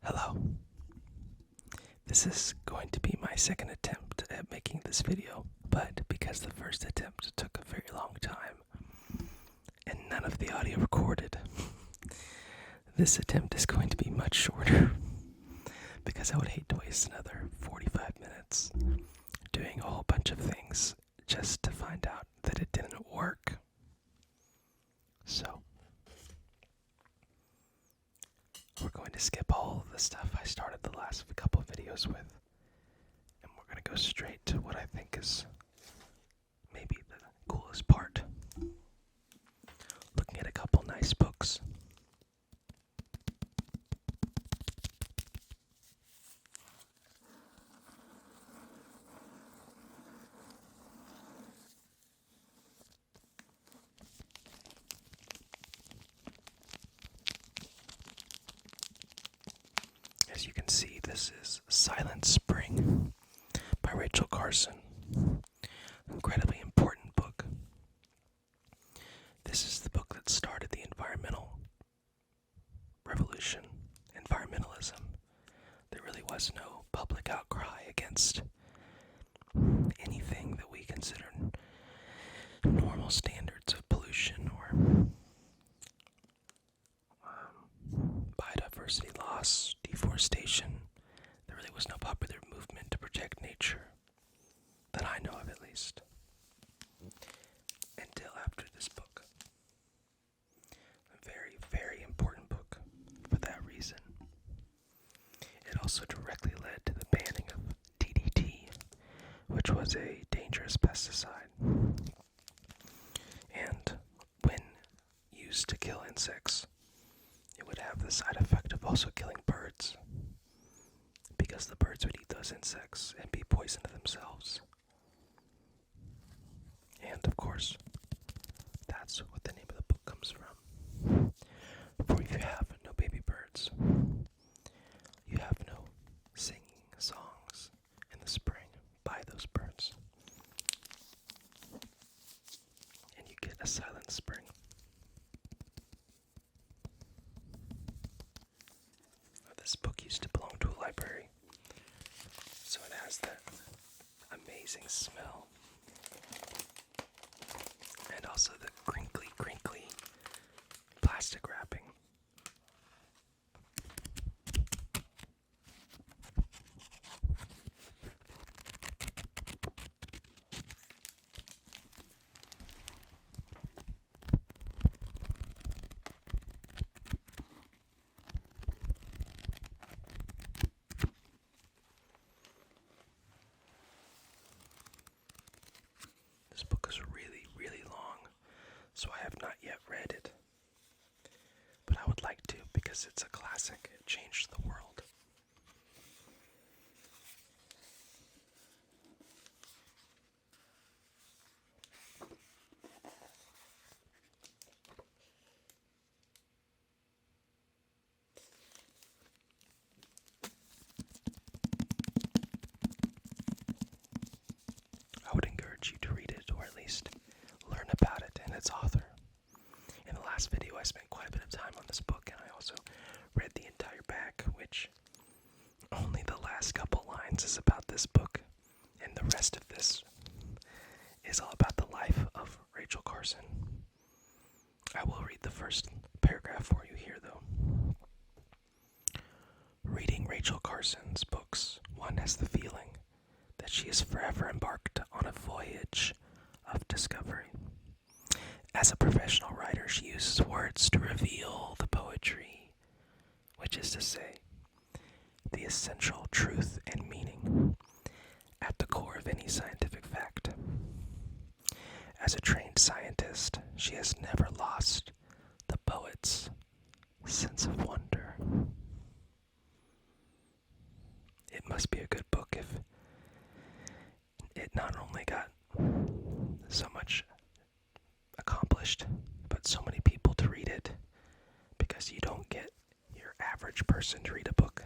Hello. This is going to be my second attempt at making this video, but because the first attempt took a very long time and none of the audio recorded, this attempt is going to be much shorter because I would hate to waste another 45 minutes doing a whole bunch of things just to find out that it didn't work. So, we're going to skip all of the stuff I started the last couple of videos with, and we're going to go straight to what I think is maybe the coolest part. Looking at a couple nice books. As you can see, this is Silent Spring by Rachel Carson. Incredibly important book. This is the book that started the environmental revolution, environmentalism. There really was no public outcry against anything that we consider normal standards of pollution or biodiversity loss, deforestation. There really was no popular movement to protect nature, that I know of at least, until after this book. A very, very important book for that reason. It also directly led to the banning of DDT, which was a dangerous pesticide. And when used to kill insects, it would have the side effect of also killing birds, because the birds would eat those insects and be poisoned themselves. And of course, that's what the name of the book comes from. For if you have no baby birds, you have no singing songs in the spring by those birds. And you get a silent spring. This book used to belong to a library, so it has that amazing smell, and also the crinkly plastic wrapping. This book is really, really long, so I have not yet read it. But I would like to, because it's a classic. It changed the world. I would encourage you to read it, or at least learn about it and its author. In the last video, I spent quite a bit of time on this book, and I also read the entire back, which only the last couple lines is about this book, and the rest of this is all about the life of Rachel Carson. I will read the first paragraph for you here, though. Reading Rachel Carson's books, one has the feeling that she is forever embarked on a voyage of discovery. As a professional writer, she uses words to reveal the poetry, which is to say, the essential truth and meaning at the core of any scientific fact. As a trained scientist, she has never lost the poet's sense of wonder. It must be a good book if it not only got so much accomplished, but so many people to read it, because you don't get your average person to read a book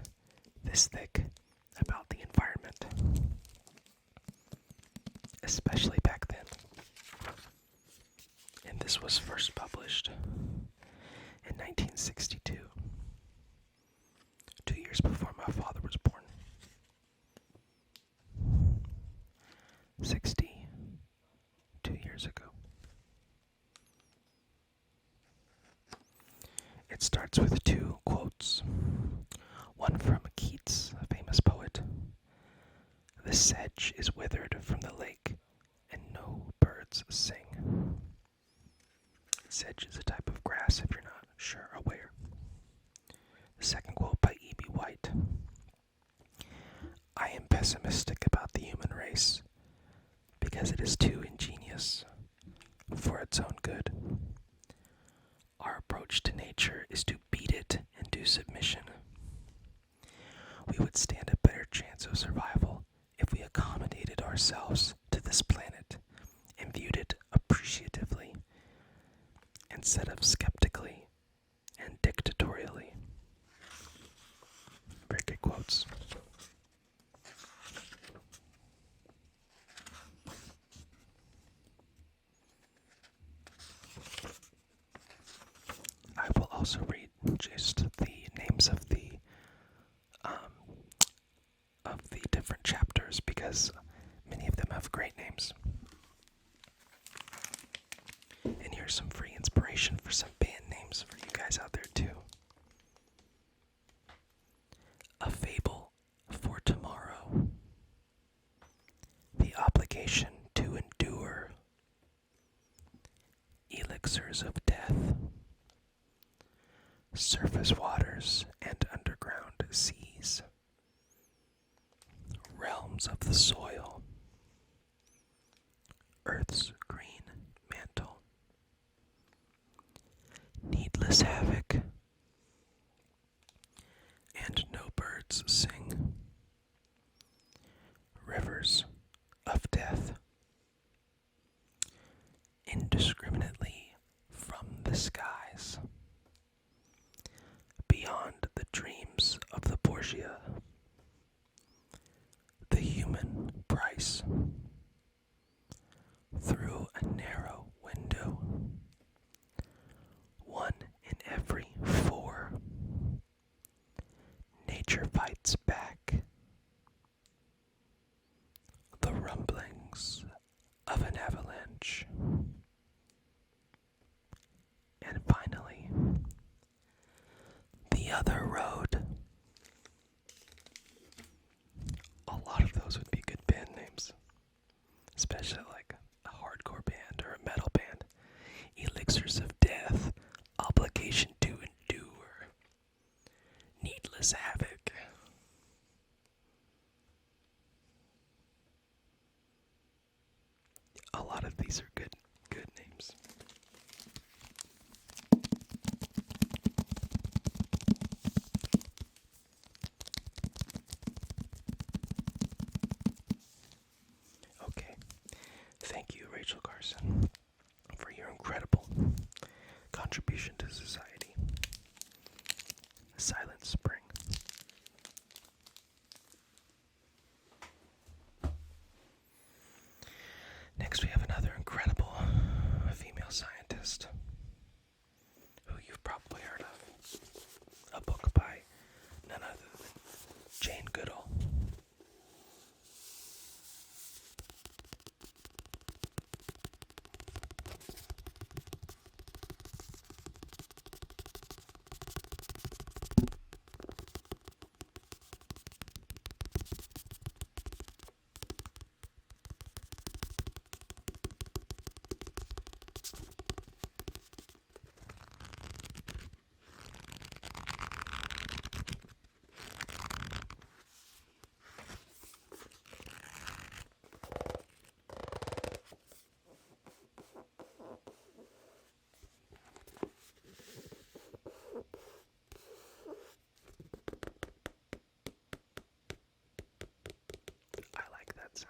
this thick about the environment, especially back then. And this was first published in 1962, 2 years before starts with two quotes. One from Keats, a famous poet. "The sedge is withered from the lake, and no birds sing." Sedge is a type of grass, if you're not aware. The second quote by E.B. White. "I am pessimistic about the human race, because it is too ingenious for its own good. Our approach to nature is to beat it into submission. We would stand a better chance of survival if we accommodated ourselves to this planet and viewed it appreciatively instead of skeptically and dictatorially." Very good quotes. I will also read just the names of the different chapters because many of them have great names. And here's some free inspiration for some band names for you guys out there too. A Fable for Tomorrow. The Obligation to Endure. Elixirs of Death. Surface Waters and Underground Seas. Realms of the Soil. Earth's Green Mantle. Needless Havoc. And No Birds Sing. Rivers of Death. Indiscriminately from the Skies. Beyond the Dreams of the Borgia. The Human Price. Through a Narrow Window. One in Every Four. Nature Fights Back. The Rumblings of an Avalanche. And finally, The Other Road. A lot of those would be good band names, especially like a hardcore band or a metal band. Elixirs of Death, Obligation to Endure, Needless Havoc. A lot of these are good names. Okay, thank you, Rachel Carson, for your incredible contribution to society. Silent Spring. Next, we have another incredible female scientist who you've probably heard of. A book by none other than Jane Goodall. I like that sound.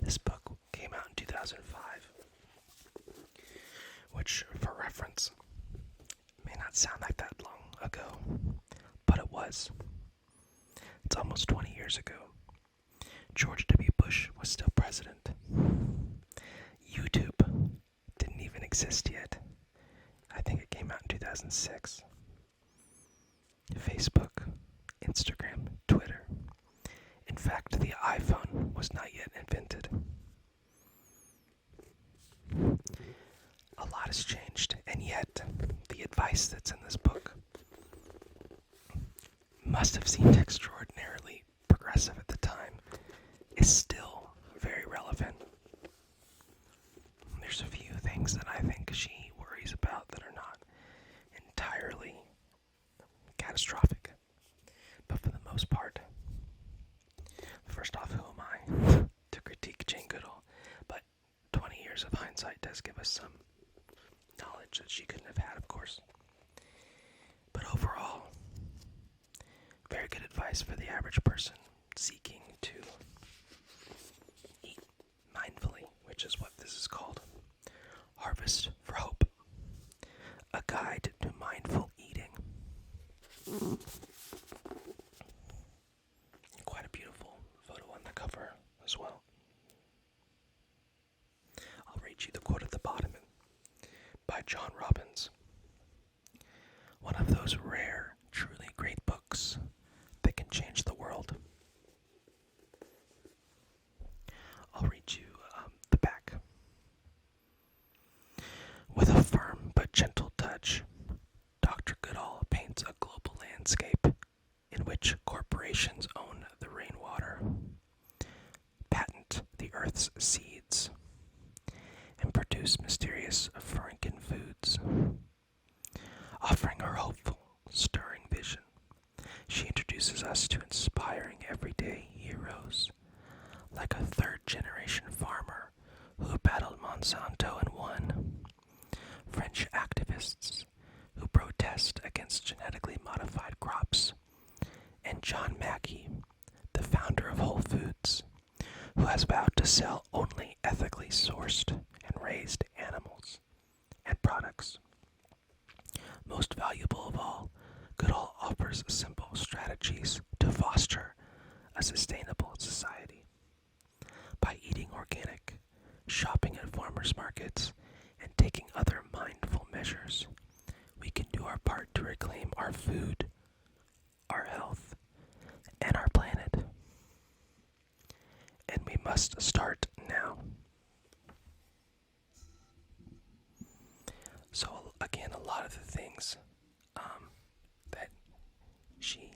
This book came out in 2005, which, for reference, may not sound like that long ago, but it was. It's almost 20 years ago. George W. Bush was still president. YouTube didn't even exist yet. I think it came out in 2006. Facebook, Instagram, Twitter. In fact, the iPhone was not yet invented. A lot has changed, and yet the advice that's in this book must have seemed extraordinarily progressive at the time, is still very relevant. There's a few things that I think she worries about that are not entirely catastrophic, but for the most part, first off, who am I to critique Jane Goodall? But 20 years of hindsight does give us some knowledge that she couldn't have had, of course. But overall, very good advice for the average person seeking to eat mindfully, which is what this is called. Harvest for Hope, a guide to mindful eating. Quite a beautiful photo on the cover as well. I'll read you the quote at the bottom by John Robbins. One of those rare, truly great books that can change the world. I'll read you the back. With a firm but gentle touch, Dr. Goodall paints a global landscape in which corporations own the rainwater, patent the earth's seeds, and produce mysterious frankenfoods. Offering her hopeful, stirring vision, she introduces us to inspiring everyday heroes, like a third-generation farmer who battled Monsanto and won, French activists who protest against genetically modified crops, and John Mackey, the founder of Whole Foods, who has vowed to sell only ethically sourced and raised animals and products. Most valuable of all, Goodall offers simple strategies to foster a sustainable society. By eating organic, shopping at farmers markets, and taking other mindful measures, we can do our part to reclaim our food, our health, and our planet. And we must start now. So again, a lot of the things that she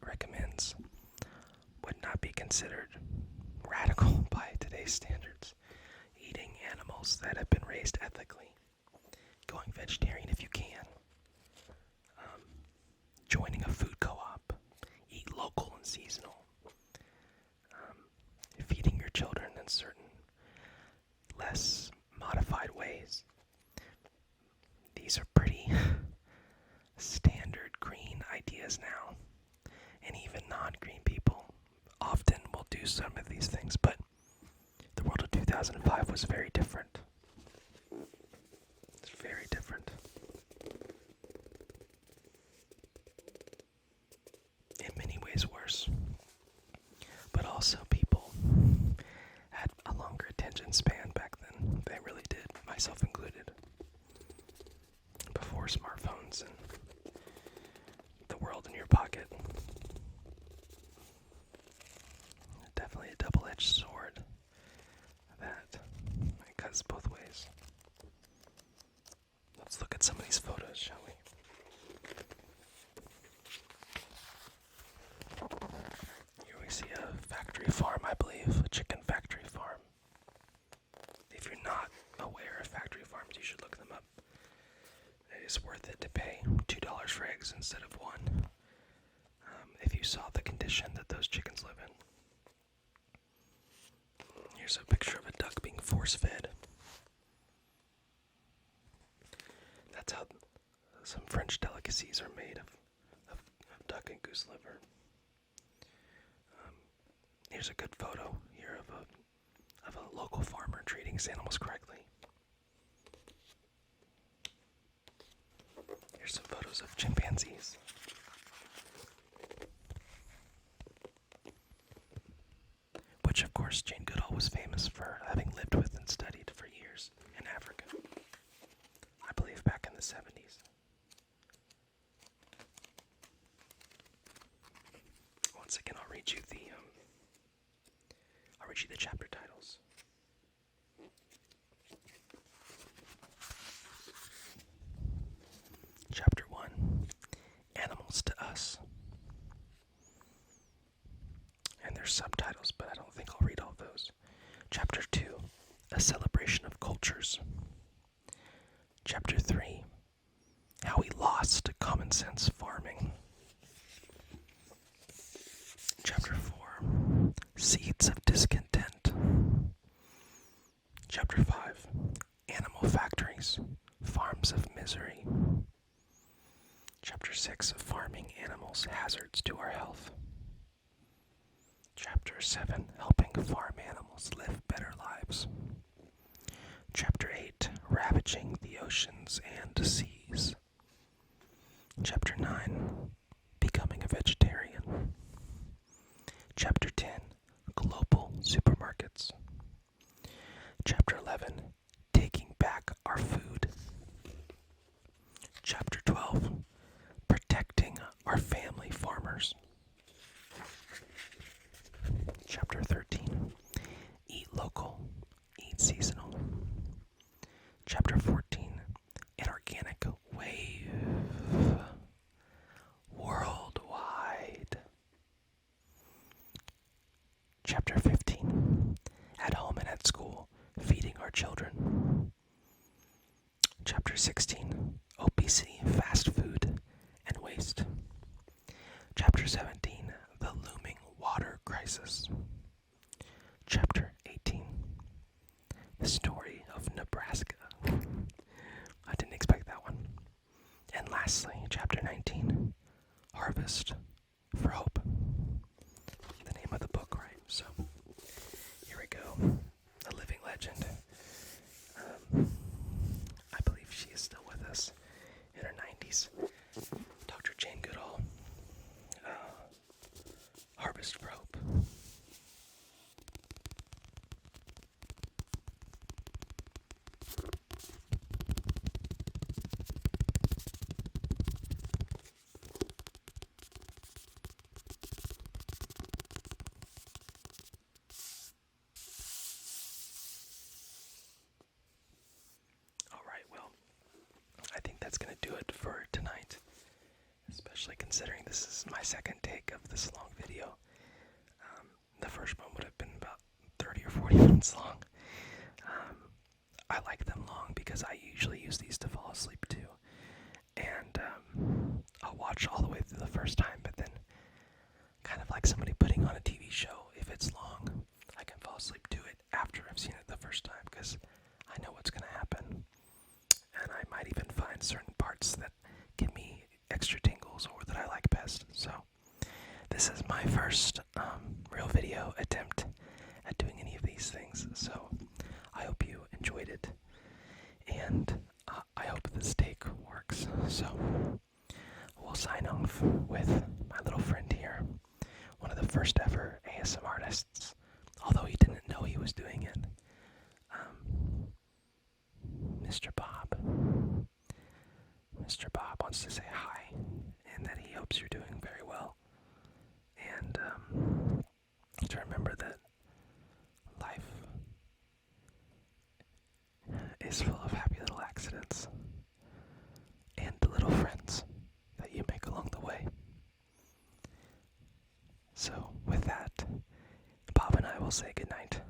recommends would not be considered radical by today's standards. Eating animals that have been raised ethically, going vegetarian if you can, joining a food co-op, eat local and seasonal, feeding your children in certain less modified ways. These are pretty standard green ideas now, and even non-green people often will do some of these things, but the world of 2005 was very different. It's very different. In many ways worse. But also people had a longer attention span back then. They really did, myself included. Before smartphones and the world in your pocket. Definitely a double-edged sword. That it cuts both ways. Let's look at some of these photos, shall we? Here we see a factory farm, I believe, a chicken factory farm. If you're not aware of factory farms, you should look them up. It is worth it to pay $2 for eggs instead of $1. If you saw the condition that those chickens live in. Here's a picture of a duck being force-fed. That's how some French delicacies are made of duck and goose liver. Here's a good photo here of a local farmer treating his animals correctly. Here's some photos of chimpanzees. course, Jane Goodall was famous for having lived with and studied for years in Africa. I believe back in the 70s. Once again, I'll read you the chapter titles. Chapter 1, Animals to Us. And there's subtitles, but I don't think I'll read all those. Chapter 2, A Celebration of Cultures. Chapter 3, How We Lost Common Sense Farming. Chapter 4, Seeds of Discontent. Chapter 5, Animal Factories, Farms of Misery. Chapter 6, Farming Animals, Hazards to Our Health. Chapter 7, Helping Farm Animals Live Better Lives. Chapter 8, Ravaging the Oceans and Seas. Chapter 9, Becoming a Vegetarian. Chapter 10, Global Supermarkets. Chapter 11, Taking Back Our Food. Chapter 12, Protecting Our Family Farmers. Chapter 13, Eat Local, Eat Seasonal. Chapter 14, An Organic Wave. Worldwide. Chapter 15, At Home and at School, Feeding Our Children. Chapter 16, Obesity, Fast Food, and Waste. Chapter 17, The Looming Water Crisis. Chapter 18, The Story of Nebraska. I didn't expect that one. And lastly, Chapter 19, Harvest for Hope. The name of the book, right? So, here we go. A living legend. I believe she is still with us in her 90s. Dr. Jane Goodall. Harvest for Hope. Alright, well, I think that's going to do it for tonight, especially considering this is my second take of this long video. The first one would have been about 30 or 40 minutes long. I like them long because I usually use these to fall asleep too. And I'll watch all the way through the first time, but then kind of like somebody putting on a TV show, if it's long, I can fall asleep to it after I've seen it the first time because I know what's going to happen. And I might even find certain parts that give me extra tingles or that I like best. So this is my first real video attempt at doing any of these things. So I hope you enjoyed it. And I hope this take works. So we'll sign off with my little friend here. One of the first ever ASMR artists. Although he didn't know he was doing it. Mr. Bob. Mr. Bob wants to say hi, and that he hopes you're doing very well. And to remember that life is full of happy little accidents and little friends that you make along the way. So with that, Bob and I will say goodnight.